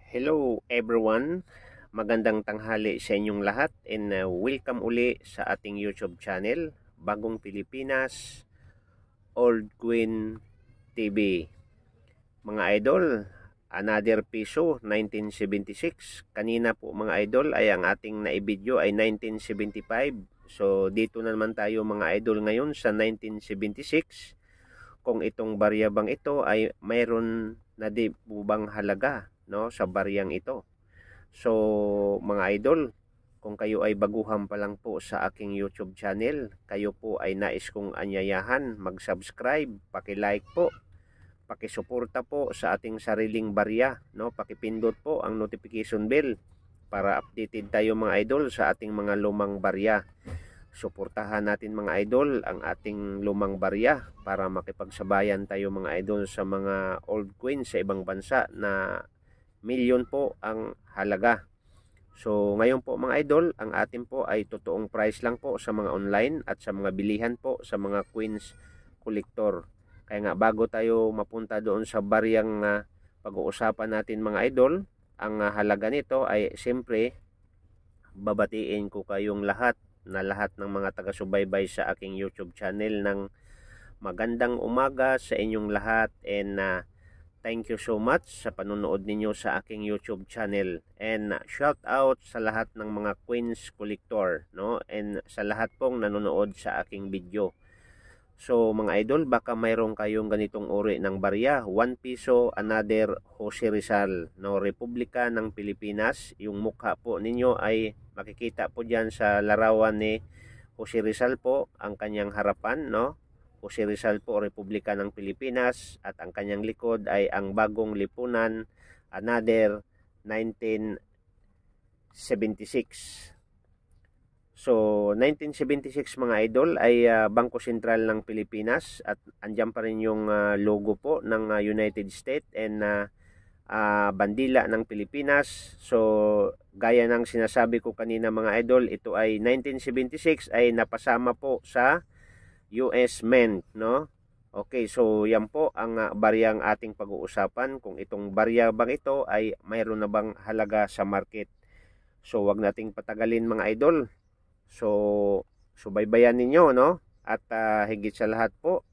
Hello everyone, magandang tanghali sa inyong lahat and welcome uli sa ating YouTube channel, Bagong Pilipinas, Old Queen TV. Mga idol, another piso, 1976. Kanina po mga idol ay ang ating naibidyo ay 1975. So dito na naman tayo mga idol ngayon sa 1976. Kung itong baryabang ito ay mayroon na di po bang halaga, no, sa baryang ito. So mga idol, kung kayo ay baguhan pa lang po sa aking YouTube channel, kayo po ay nais kong anyayahan mag-subscribe, paki-like po, paki-suporta po sa ating sariling barya, no? Paki-pindot po ang notification bell para updated tayo mga idol sa ating mga lumang barya. Suportahan natin mga idol ang ating lumang barya para makipagsabayan tayo mga idol sa mga old queens sa ibang bansa na milyon po ang halaga. So ngayon po mga idol, ang atin po ay totoong price lang po sa mga online at sa mga bilihan po sa mga queens collector. Kaya nga bago tayo mapunta doon sa baryang pag-uusapan natin mga idol, ang halaga nito ay siyempre babatiin ko kayong lahat ng mga taga-subaybay sa aking YouTube channel ng magandang umaga sa inyong lahat and thank you so much sa panonood ninyo sa aking YouTube channel and shout out sa lahat ng mga queens collector, no, and sa lahat pong nanonood sa aking video. So mga idol, baka mayroon kayong ganitong uri ng barya, 1 piso, another Jose Rizal, no, Republika ng Pilipinas. Yung mukha po ninyo ay makikita po diyan sa larawan ni Jose Rizal po, ang kanyang harapan, no. Jose Rizal po, Republika ng Pilipinas, at ang kanyang likod ay ang bagong lipunan, another 1976. So 1976 mga idol ay Bangko Sentral ng Pilipinas at andyan pa rin yung logo po ng United States and bandila ng Pilipinas. So gaya ng sinasabi ko kanina mga idol, ito ay 1976 ay napasama po sa US Mint, no? Okay, so yan po ang baryang ating pag-uusapan, kung itong barya bang ito ay mayroon na bang halaga sa market. So wag nating patagalin mga idol. So subaybayan ninyo, no? At higit sa lahat po,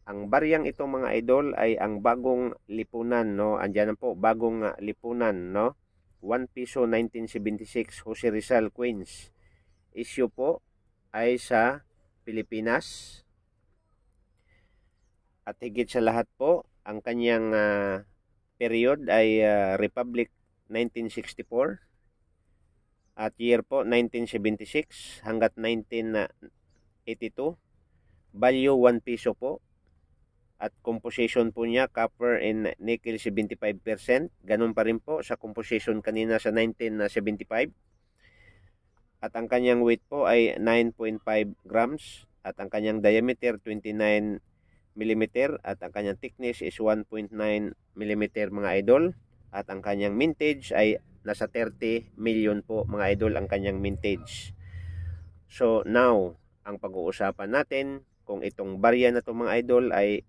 ang baryang ito mga idol ay ang bagong lipunan, no? Andiyan po, bagong lipunan, no? 1 piso 1976 Jose Rizal Queens. Issue po ay sa Pilipinas. At higit sa lahat po, ang kanyang period ay Republic 1964. At year po 1976 hanggat 1982. Value 1 piso po. At composition po niya copper and nickel 75%. Ganun pa rin po sa composition kanina sa 1975. At ang kanyang weight po ay 9.5 grams. At ang kanyang diameter 29 mm. At ang kanyang thickness is 1.9 mm mga idol. At ang kanyang mintage ay nasa 30 million po mga idol ang kanyang mintage. So now, ang pag-uusapan natin kung itong barya na to mga idol ay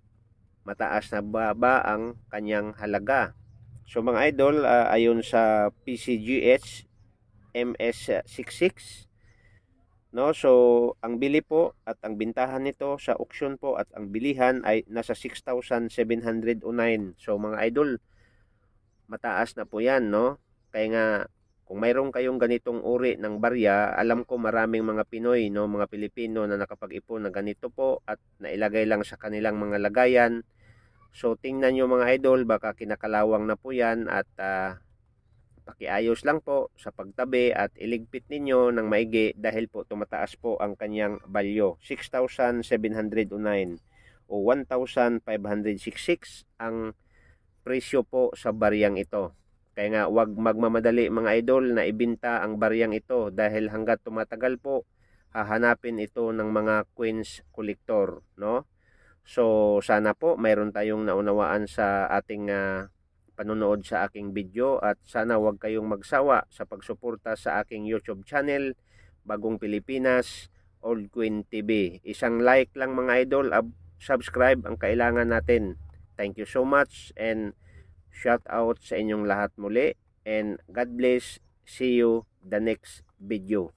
mataas na ba ang kanyang halaga. So mga idol, ayon sa PCGH MS66, no, so ang bili po at ang bintahan nito sa auction po at ang bilihan ay nasa 6,709. So mga idol, mataas na po yan, no? Kaya nga, kung mayroon kayong ganitong uri ng barya, alam ko maraming mga Pinoy, no, mga Pilipino na nakapag-ipon na ganito po at nailagay lang sa kanilang mga lagayan. So tingnan nyo mga idol, baka kinakalawang na po yan at pakiayos lang po sa pagtabi at iligpit ninyo ng maigi dahil po tumataas po ang kanyang value. 6,709 o 1,566 ang presyo po sa baryang ito. Kaya nga wag magmamadali mga idol na ibenta ang baryang ito dahil hanggat tumatagal po, hahanapin ito ng mga queens collector, no? So sana po mayroon tayong naunawaan sa ating panonood sa aking video at sana wag kayong magsawa sa pagsuporta sa aking YouTube channel, Bagong Pilipinas, Old Queen TV. Isang like lang mga idol, subscribe ang kailangan natin. Thank you so much and Shout out sa inyong lahat muli and God bless. See you the next video.